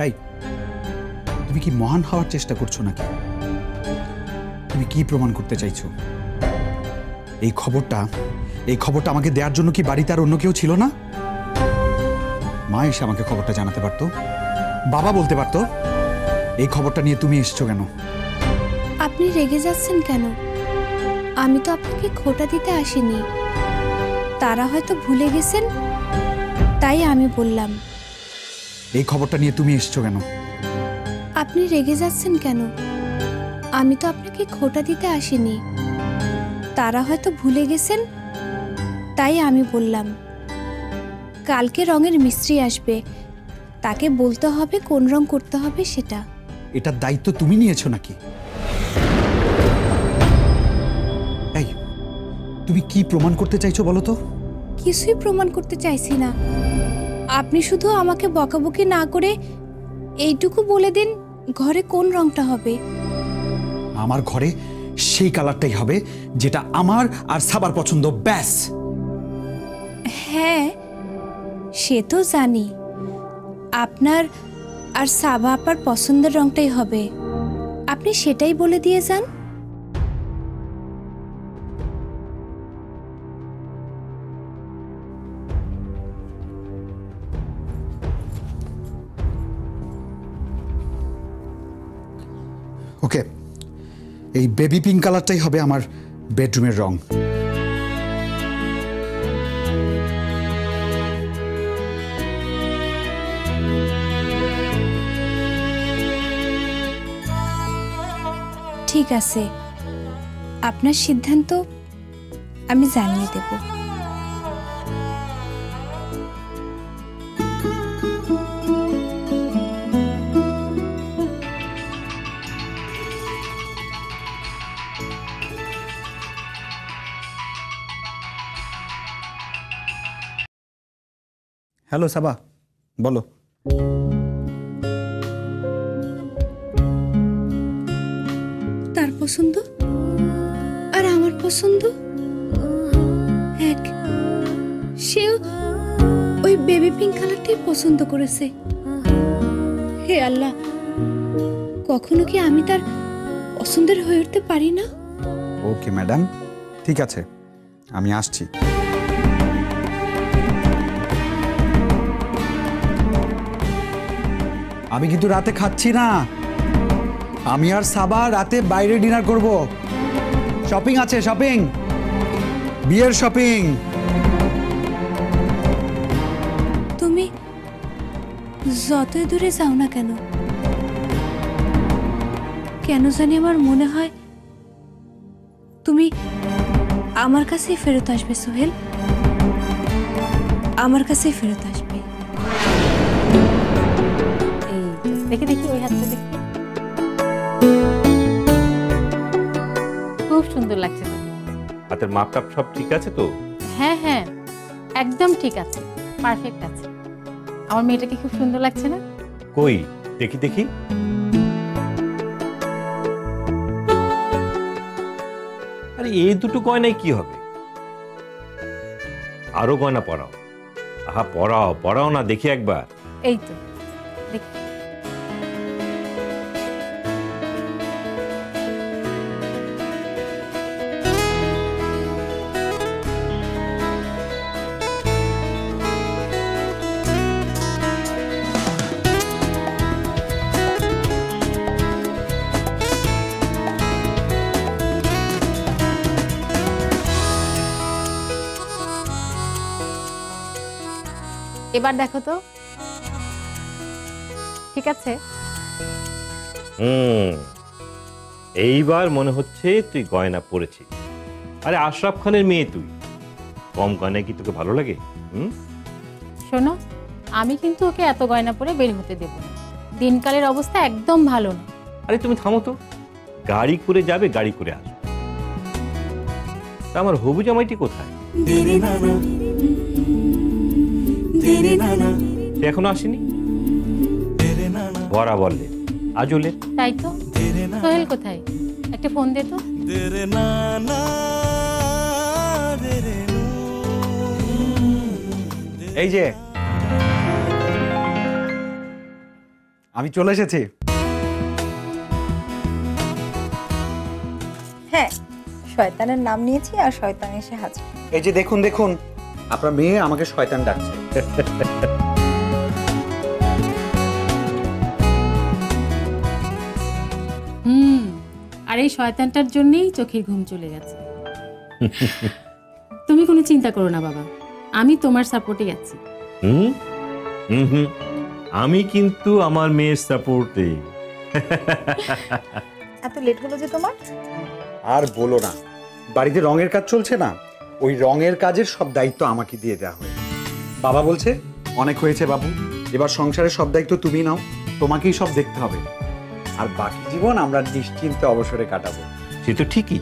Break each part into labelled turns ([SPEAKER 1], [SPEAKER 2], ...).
[SPEAKER 1] এই, তুমি কি মহান হওয়ার চেষ্টা করছো নাকি? তুমি কি প্রমাণ করতে চাইছো? এই খবরটা আমাকে দেওয়ার জন্য কি বাড়িতে আর অন্য কেউ ছিল না? মা এসে আমাকে খবরটা জানাতে পারতো, বাবা বলতে পারতো। এই খবরটা নিয়ে তুমি এসছো কেন?
[SPEAKER 2] আপনি রেগে যাচ্ছেন কেন? আমি তো আপনাকে খোটা দিতে আসিনি। তারা হয়তো ভুলে গেছেন, তাই আমি বললাম।
[SPEAKER 1] এই খবরটা নিয়ে তুমি এসছো কেন?
[SPEAKER 2] আপনি রেগে যাচ্ছেন কেন? আমি তো আপনাকে খোটা দিতে আসিনি। তারা হয়তো ভুলে গেছেন, তাই আমি বললাম। কালকে রঙের মিস্ত্রি আসবে, তাকে বলতে হবে কোন রং করতে হবে সেটা।
[SPEAKER 1] এটার দায়িত্ব তুমি নিয়েছো নাকি? এই, তুমি কি প্রমাণ করতে চাইছো বলো তো?
[SPEAKER 2] কিছুই প্রমাণ করতে চাইছি না। আপনি শুধু আমাকে বকাবকি না করে এইটুকু বলে দিন ঘরে কোন রংটা হবে।
[SPEAKER 1] আমার ঘরে সেই কালারটাই হবে যেটা আমার আর সাবার পছন্দ, ব্যাস।
[SPEAKER 2] হ্যাঁ, সে তো জানি। আপনার আর সাবা আপার পছন্দের রংটাই হবে। আপনি সেটাই বলে দিয়ে যান।
[SPEAKER 1] ওকে, এই বেবি পিঙ্ক কালারটাই হবে আমার বেডরুমের রং।
[SPEAKER 2] ঠিক আছে, আপনার সিদ্ধান্ত আমি জানিয়ে দেব।
[SPEAKER 1] হ্যালো সাবা, বলো।
[SPEAKER 2] তার পছন্দ আর আমার পছন্দ এক। সেও ওই বেবি পিঙ্ক কালারটাই পছন্দ করেছে। হে আল্লাহ, কখনো কি আমি তার পছন্দের হয়ে উঠতে পারি না?
[SPEAKER 1] ওকে ম্যাডাম, ঠিক আছে, আমি আসছি। আমি কিন্তু রাতে খাচ্ছি না। আমি আর সাবা রাতে বাইরে ডিনার করব। শপিং আছে, শপিং, বিয়ের শপিং।
[SPEAKER 2] তুমি যতই দূরে যাও না কেন, কেন জানি আমার মনে হয় তুমি আমার কাছেই ফেরত আসবে সোহেল। আমার কাছেই ফেরত আসবে।
[SPEAKER 3] দেখি দেখি ওই হাতটা দেখি, খুব সুন্দর লাগছে।
[SPEAKER 4] হাতের মাপটাপ সব ঠিক আছে তো?
[SPEAKER 3] হ্যাঁ হ্যাঁ, একদম ঠিক আছে, পারফেক্ট আছে। আমার মেয়েটাকে খুব সুন্দর লাগছে না?
[SPEAKER 4] কই দেখি দেখি। আরে এই দুটো গয়নায় কি হবে? আরো গয়না পরাও। আহা, পরাও পরাও না, দেখি একবার।
[SPEAKER 3] এই তো দেখি। এবার দেখো তো, ঠিক আছে?
[SPEAKER 4] এইবার মনে হচ্ছে তুই গয়না পরেছিস। আরে আশরাফ খানের মেয়ে তুই, কম গয়নায় কি তোকে ভালো লাগে?
[SPEAKER 3] শোনো, আমি কিন্তু ওকে এত গয়না পরে বের হতে দেব না। দিনকালের অবস্থা একদম ভালো না।
[SPEAKER 4] আরে তুমি থামো তো, গাড়ি করে যাবে, গাড়ি করে আসবে। তা আমার হবু জামাইটি কোথায়? সে এখনো আসেনি। বরা বললে আজও লেট।
[SPEAKER 3] তাই তো। সোহেল কোথায়? একটা ফোন দে তো।
[SPEAKER 1] এই যে আমি চলে এসেছি।
[SPEAKER 5] হ্যাঁ, শয়তানের নাম নিয়েছি আর শয়তান এসে হাজির।
[SPEAKER 1] এই যে দেখুন দেখুন, আপনার মেয়ে আমাকে শয়তান ডাকছে।
[SPEAKER 3] আর এই শয়তানটার জন্যই চোখের ঘুম চলে গেছে। তুমি কোনো চিন্তা করো না বাবা, আমি তোমার সাপোর্টে আছি।
[SPEAKER 4] হুম হুম হুম, আমি কিন্তু আমার মেয়ের সাপোর্টে।
[SPEAKER 5] এত লেট হলো যে তোমার?
[SPEAKER 1] আর বলো না, বাড়িতে রঙের কাজ চলছে না, ওই রঙের কাজের সব দায়িত্ব আমাকে দিয়ে দেওয়া হয়। বাবা বলছে অনেক হয়েছে বাবু, এবার সংসারের সব দায়িত্ব তুমি নাও, তোমাকেই সব দেখতে হবে, আর বাকি জীবন আমরা নিশ্চিন্তে অবসরে কাটাবো।
[SPEAKER 4] সে তো ঠিকই,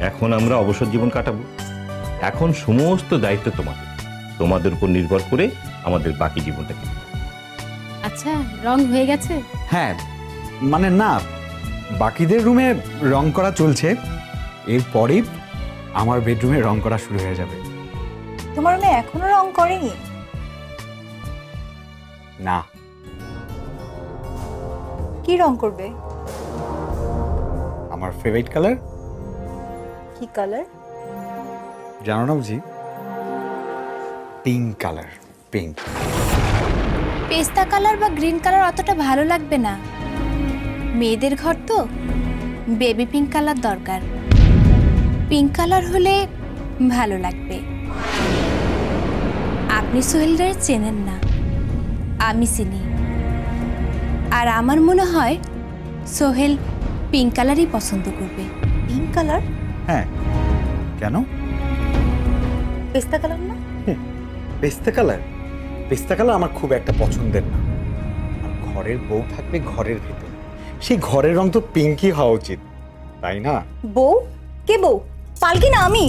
[SPEAKER 4] এখন আমরা অবসর জীবন কাটাবো। এখন সমস্ত দায়িত্ব তোমাদের, তোমাদের উপর নির্ভর করে আমাদের বাকি জীবনটা কেটে যাবে।
[SPEAKER 3] আচ্ছা, রং হয়ে গেছে?
[SPEAKER 1] হ্যাঁ, মানে না, বাকিদের রুমে রং করা চলছে, এরপরেই আমার বেডরুমে রং করা শুরু হয়ে যাবে।
[SPEAKER 5] তোমার মেয়ে এখনো রং করেনি?
[SPEAKER 1] না।
[SPEAKER 5] কি রং করবে?
[SPEAKER 1] আমার ফেভারিট কালার।
[SPEAKER 5] কি কালার?
[SPEAKER 1] জানো না বুঝি? Pink colour, pink.
[SPEAKER 2] পেস্তা কালার বা গ্রিন কালার অতটা ভালো লাগবে না, মেয়েদের ঘর তো, বেবি পিঙ্ক কালার দরকার। পিঙ্ক কালার হলে ভালো লাগবে। আপনি সোহেলরে চেনেন না, আমি চিনি, আর আমার মনে হয় সোহেল পিঙ্ক কালারই পছন্দ করবে।
[SPEAKER 5] Pink colour?
[SPEAKER 1] হ্যাঁ, কেন?
[SPEAKER 5] পেস্তা কালার না?
[SPEAKER 1] পেস্তা কালার? পেস্তা কালার আমার খুব একটা পছন্দের না। আর ঘরের বউ থাকবে ঘরের ভেতর, সেই ঘরের রং তো পিঙ্কই হওয়া উচিত, তাই না?
[SPEAKER 5] বউ? কে বউ? পালকি না আমি?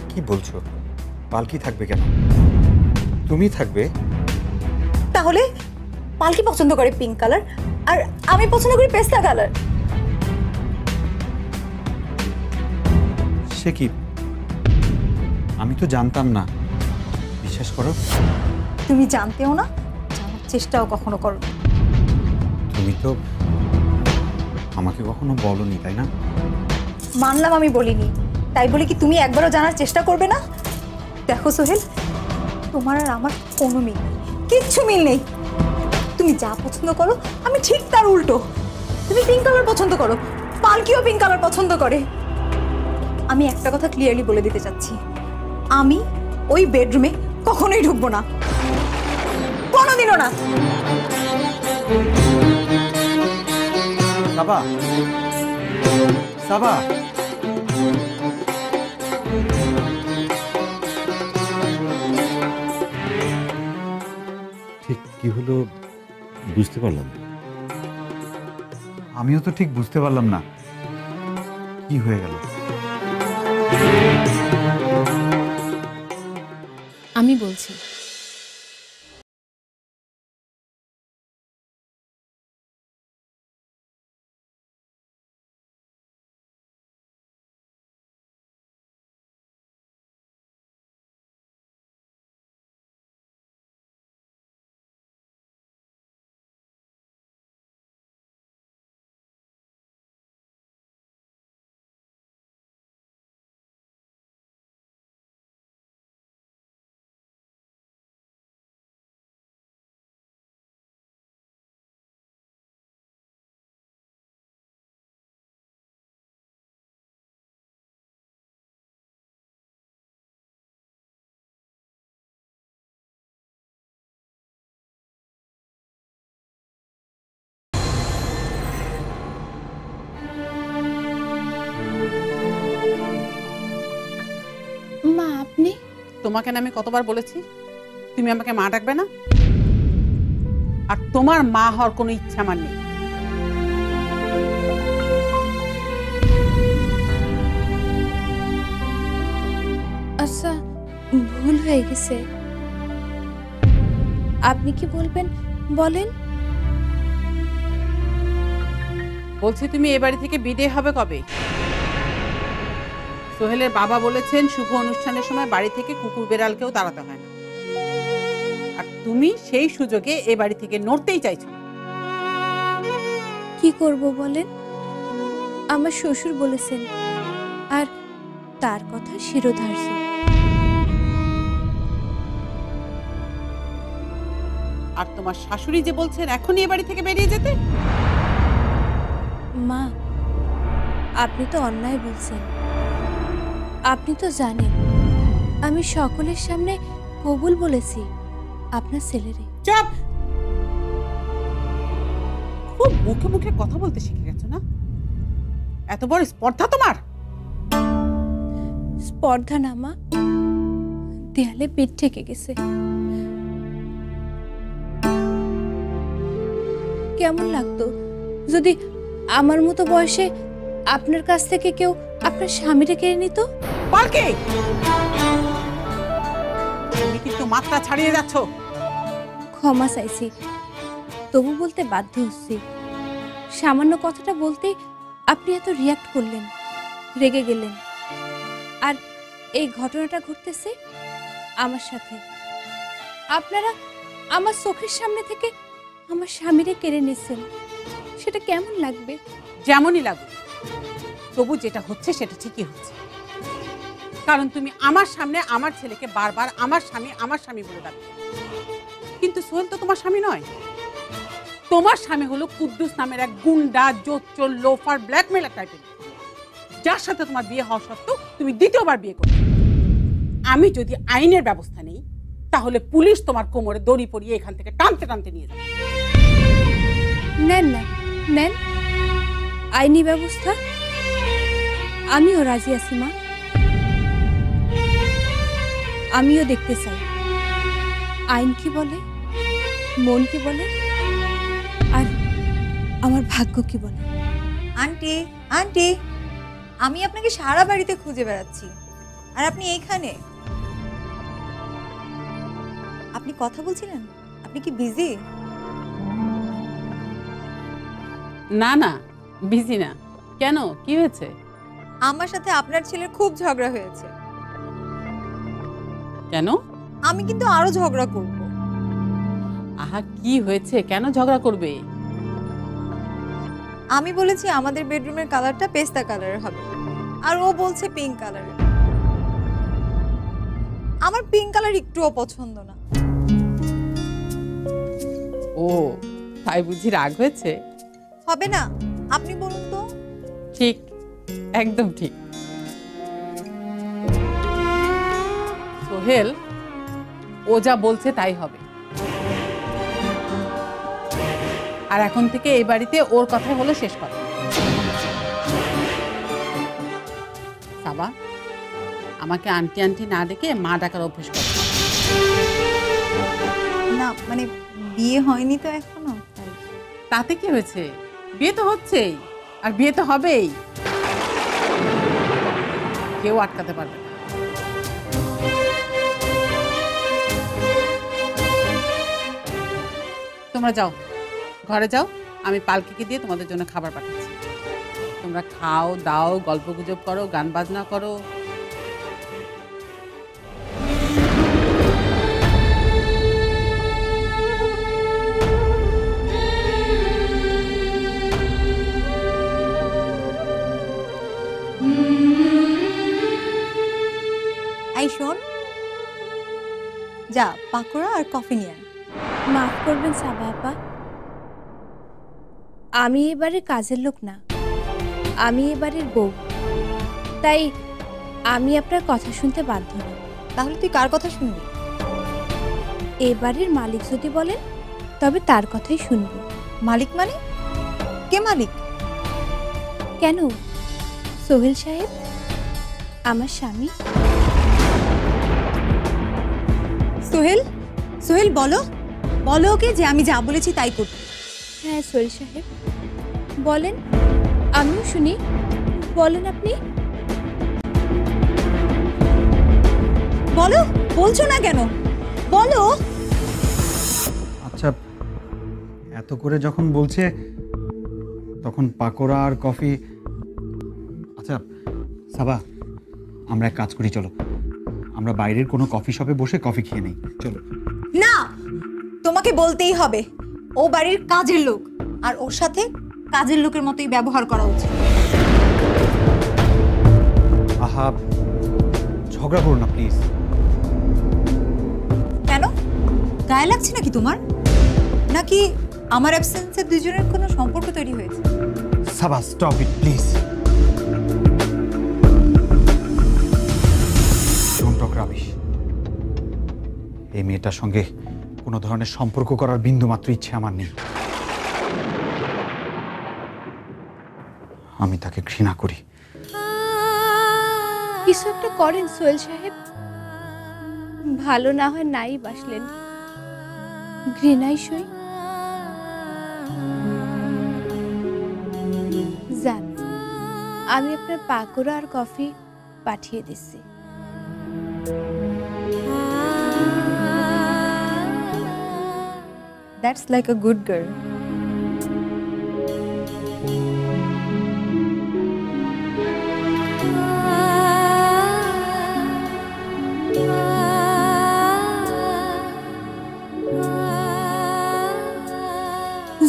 [SPEAKER 1] কি বলছো? পালকি থাকবে কেন? তুমি থাকবে।
[SPEAKER 5] তাহলে পালকি পছন্দ করে পিঙ্ক কালার আর আমি পছন্দ করি পেস্তা কালার।
[SPEAKER 1] সে কি? আমি তো জানতাম না, বিশ্বাস করো।
[SPEAKER 5] তুমি জানতেও না, জানার চেষ্টাও কখনো করো না।
[SPEAKER 1] তুমি তো আমাকে কখনো বলনি, তাই না?
[SPEAKER 5] মানলাম আমি বলিনি, তাই বলে কি তুমি একবারও জানার চেষ্টা করবে না? দেখো সোহেল, তোমার আর আমার কোনো মিল নেই, কিচ্ছু মিল নেই। তুমি যা পছন্দ করো আমি ঠিক তার উল্টো। তুমি পিঙ্ক কালার পছন্দ করো, পালকিও পিঙ্ক কালার পছন্দ করে। আমি একটা কথা ক্লিয়ারলি বলে দিতে চাচ্ছি, আমি ওই বেডরুমে কখনোই ঢুকবো না, কোনোদিনও না।
[SPEAKER 1] সাবা, সাবা,
[SPEAKER 4] ঠিক কি হলো বুঝতে পারলাম না।
[SPEAKER 1] আমিও তো ঠিক বুঝতে পারলাম না কি হয়ে গেল।
[SPEAKER 3] আমি বলছি।
[SPEAKER 2] মা, আপনি?
[SPEAKER 6] তোমাকে না আমি কতবার বলেছি তুমি আমাকে মা ডাকবে না? আর তোমার মা হওয়ার কোনো ইচ্ছা আমার নেই।
[SPEAKER 2] আচ্ছা, ভুল হয়ে গেছে। আপনি কি বলবেন বলেন?
[SPEAKER 6] বলছি তুমি এ বাড়ি থেকে বিদেয় হবে কবে? সোহেলের বাবা বলেছেন শুভ অনুষ্ঠানের সময় বাড়ি থেকে কুকুর বেড়ালকেও তাড়াতে হয় না, আর তুমি সেই সুযোগে এ বাড়ি থেকে নড়তেই চাইছো না।
[SPEAKER 2] কি করব বলেন? আমার শ্বশুর বলেছেন, আর তার কথা শিরোধার্য।
[SPEAKER 6] আর তোমার শাশুড়ি যে বলছেন এখনই এ বাড়ি থেকে বেরিয়ে যেতে।
[SPEAKER 2] মা, আপনি তো অন্যায় বলছেন। আপনি তো জানেন আমি সকলের সামনে কবুল বলেছি আপনার ছেলেরে।
[SPEAKER 6] চুপ! খুব মুখে মুখে কথা বলতে শিখে গেছো না? এত বড় স্পর্ধা তোমার?
[SPEAKER 2] স্পর্ধা না মা, দেয়ালে পিঠ ঠেকে গেছে। কেমন লাগতো যদি আমার মতো বয়সে আপনার কাছ থেকে কেউ আপনার স্বামীরে কেড়ে নিত?
[SPEAKER 6] পালকি, তুমি কিন্তু মাত্রা ছাড়িয়ে যাচ্ছ।
[SPEAKER 2] ক্ষমা চাইছি, তবু বলতে বাধ্য হচ্ছি। সামান্য কথাটা বলতেই আপনি এত রিয়াক্ট করলেন, রেগে গেলেন। আর এই ঘটনাটা ঘটতেছে আমার সাথে। আপনারা আমার চোখের সামনে থেকে আমার স্বামীরে কেড়ে নিচ্ছেন, সেটা কেমন লাগবে?
[SPEAKER 6] যেমনই লাগুক, তবু যেটা হচ্ছে সেটা ঠিকই হচ্ছে। কারণ তুমি আমার সামনে আমার ছেলেকে বারবার আমার স্বামী বলে ডাকো। কিন্তু সোহেল তো তোমার স্বামী নয়। তোমার স্বামী হলো কুদ্দুস নামের এক গুন্ডা, জোচ্চোর, লোফার, ব্ল্যাকমেলার টাইপের, যার সাথে তোমার বিয়ে হওয়া সত্ত্বেও তুমি দ্বিতীয়বার বিয়ে করো। আমি যদি আইনের ব্যবস্থা নেই, তাহলে পুলিশ তোমার কোমরে দড়ি পরিয়ে এখান থেকে টানতে টানতে নিয়ে যাবে।
[SPEAKER 2] নেন না, নেন আইনি ব্যবস্থা। আমিও রাজি আছি মা, আমিও দেখতে চাই আইন কি বলে, মন কি বলে, আর আমার ভাগ্য কি বলে।
[SPEAKER 5] আন্টি, আন্টি, আমি আপনাকে সারা বাড়িতে খুঁজে বেড়াচ্ছি, আর আপনি এইখানে। আপনি কথা বলছিলেন? আপনি কি বিজি?
[SPEAKER 6] না না, বিজি না। কেন, কি হয়েছে?
[SPEAKER 5] আমার সাথে আপনার ছেলের খুব ঝগড়া হয়েছে।
[SPEAKER 6] কেন?
[SPEAKER 5] আমি কিন্তু আরো ঝগড়া করব।
[SPEAKER 6] আহা, কি হয়েছে? কেন ঝগড়া করবে?
[SPEAKER 5] আমি বলেছি আমাদের বেডরুমের কালারটা পেস্তা কালারের হবে, আর ও বলছে পিঙ্ক কালারের। আমার পিঙ্ক কালার একটুও পছন্দ না।
[SPEAKER 6] ও, তাই বুঝি রাগ হয়েছে?
[SPEAKER 5] হবে না, আপনি বলুন তো।
[SPEAKER 6] ঠিক, একদম ঠিক। সোহেল, ও যা বলছে তাই হবে। আর এখন থেকে এই বাড়িতে ওর কথাই হলো শেষ কথা। সাবা, আমাকে আন্টি আন্টি না ডেকে মা ডাকার অভ্যেস করো।
[SPEAKER 5] না মানে বিয়ে হয়নি তো এখনো, তাই।
[SPEAKER 6] তাতে কি হয়েছে? বিয়ে তো হচ্ছেই, আর বিয়ে তো হবেই। কেউ আটকাতে পারবে না। তোমরা যাও, ঘরে যাও। আমি পালকিকে দিয়ে তোমাদের জন্য খাবার পাঠাচ্ছি। তোমরা খাও দাও, গল্প গুজব করো, গান বাজনা করো।
[SPEAKER 5] এই শোন, যা পাকোড়া আর কফি নিয়ে আয়।
[SPEAKER 2] মাফ করবেন সাবা আপা, আমি এবারে কাজের লোক না, আমি এবারের বউ। তাই আমি আপনার কথা শুনতে বাধ্য না।
[SPEAKER 5] তাহলে তুই কার কথা শুনবি?
[SPEAKER 2] এবারের মালিক যদি বলেন তবে তার কথাই শুনব।
[SPEAKER 5] মালিক মানে? কে মালিক?
[SPEAKER 2] কেন? সোহেল সাহেব, আমার স্বামী।
[SPEAKER 5] সোহেল, সোহেল বলো, বলো ওকে যে আমি যা বলেছি তাই করতে।
[SPEAKER 2] হ্যাঁ সোহেল সাহেব, বলেন, আমিও শুনি। বলেন আপনি।
[SPEAKER 5] বলো, বলছো না কেন? বলো।
[SPEAKER 1] আচ্ছা, এত করে যখন বলছে তখন পাকোড়া আর কফি। আচ্ছা সাবা, আমরা এক কাজ করি, চলো আমরা বাইরের কোনো কফি শপে বসে কফি খেয়ে নেই, চলো।
[SPEAKER 5] না, তোমাকে বলতেই হবে, ও বাড়ির কাজের লোক, আর ওর সাথে কাজের লোকের মতোই ব্যবহার করা উচিত।
[SPEAKER 1] আহা, ঝগড়া করো না প্লিজ।
[SPEAKER 5] কেন, গায়ে লাগছে নাকি তোমার? নাকি আমার অ্যাবসেন্সে দুজনের কোনো সম্পর্ক তৈরি হয়েছে?
[SPEAKER 1] Saba, stop it please. Don't talk rubbish. এই মেয়েটার সঙ্গে কোনো ধরনের সম্পর্ক করার বিন্দু মাত্র ইচ্ছে আমার নেই। আমি তাকে ঘৃণা করি।
[SPEAKER 2] কিছু একটা করেন সোহেল সাহেব, ভালো না হয় নাই বাসলেন, ঘৃণাই সই। যান, আমি আপনার পাকোড়া আর কফি পাঠিয়ে দিচ্ছি।
[SPEAKER 5] That's like a good girl.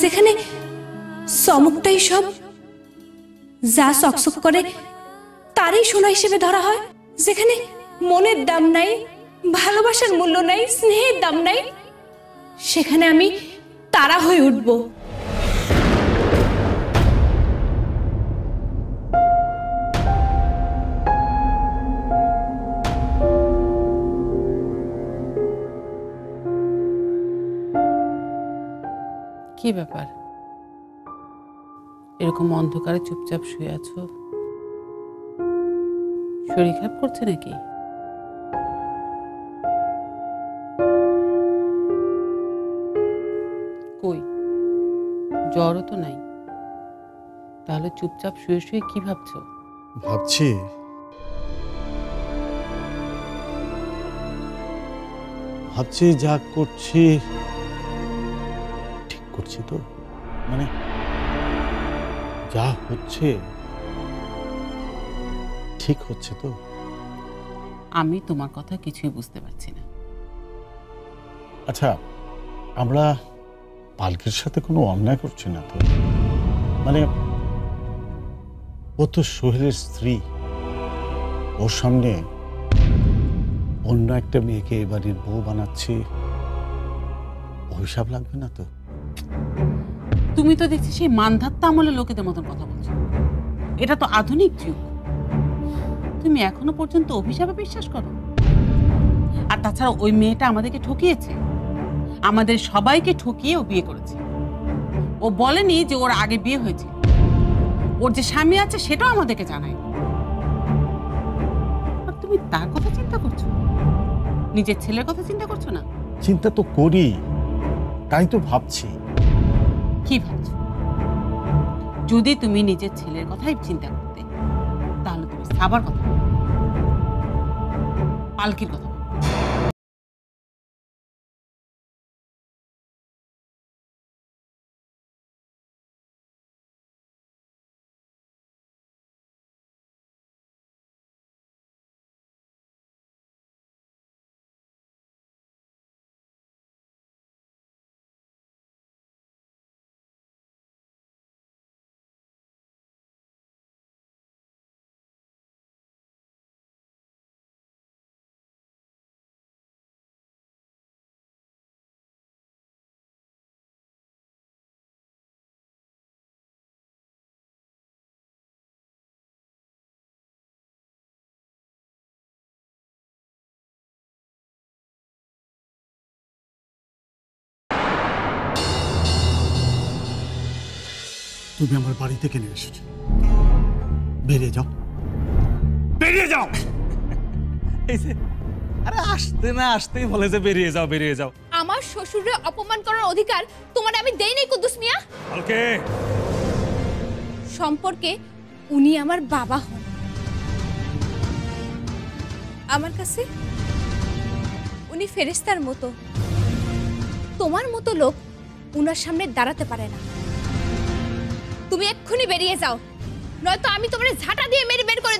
[SPEAKER 2] যেখানে চমকটাই সব, যা চকচক করে তারই সোনা হিসেবে ধরা হয়, যেখানে মনের দাম নাই, ভালোবাসার মূল্য নাই, স্নেহের দাম নাই, সেখানে আমি তারা হয়ে উঠব।
[SPEAKER 6] কি ব্যাপার, এরকম অন্ধকারে চুপচাপ শুয়ে আছো? শরীর খারাপ করছে নাকি? কই, জ্বরও তো নাই, তাহলে চুপচাপ শুয়ে শুয়ে কি ভাবছো?
[SPEAKER 7] ভাবছি যা করছি ঠিক করছি তো, মানে যা হচ্ছে ঠিক হচ্ছে তো?
[SPEAKER 6] আমি তোমার কথা কিছুই বুঝতে পারছি না।
[SPEAKER 7] আচ্ছা, আমরা পালকির সাথে কোনো অন্যায় করছি না তো? মানে ও তো সোহেলের স্ত্রী, ওর সামনে অন্য একটা মেয়েকে এ বাড়ির বউ বানাচ্ছি, অভিশাপ লাগবে না তো?
[SPEAKER 6] তুমি তো দেখছি সেই মানধাত্তা আমলে লোকেদের মতন কথা বলছো। এটা তো আধুনিক যুগ, তুমি এখনো পর্যন্ত অভিশাপে বিশ্বাস করো? আর তাছাড়া ওই মেয়েটা আমাদেরকে ঠকিয়েছে, আমাদের সবাইকে ঠকিয়ে ও বিয়ে করেছে। ও বলেনি যে ওর আগে বিয়ে হয়েছে, ওর যে স্বামী আছে সেটাও আমাদেরকে জানায়। আর তুমি তার কথা চিন্তা করছো, নিজের ছেলের কথা চিন্তা করছো না?
[SPEAKER 7] চিন্তা তো করি, তাই তো ভাবছি।
[SPEAKER 6] কি ভাবছো? যদি তুমি নিজের ছেলের কথাই চিন্তা করতে, তাহলে তুমি সাবার কথা বলো, পালকির কথা বলো।
[SPEAKER 7] তুমি আমার বাড়ি থেকে নিয়ে এসেছো, বেরিয়ে যাও, বেরিয়ে যাও।
[SPEAKER 8] এই যে, আরে আসতে না আসতেই বলে যে বেরিয়ে যাও বেরিয়ে যাও।
[SPEAKER 2] আমার শ্বশুরের অপমান করার অধিকার তোমার আমি দেই নাই কুদ্দুস মিয়া।
[SPEAKER 8] ওকে,
[SPEAKER 2] সম্পর্কে উনি আমার বাবা হন, আমার কাছে উনি ফেরেশতার মতো। তোমার মতো লোক উনার সামনে দাঁড়াতে পারে না। তুমি এক্ষুনি বেরিয়ে যাও, নয়তো আমি তোমার ঝাঁটা দিয়ে মেরে বের করে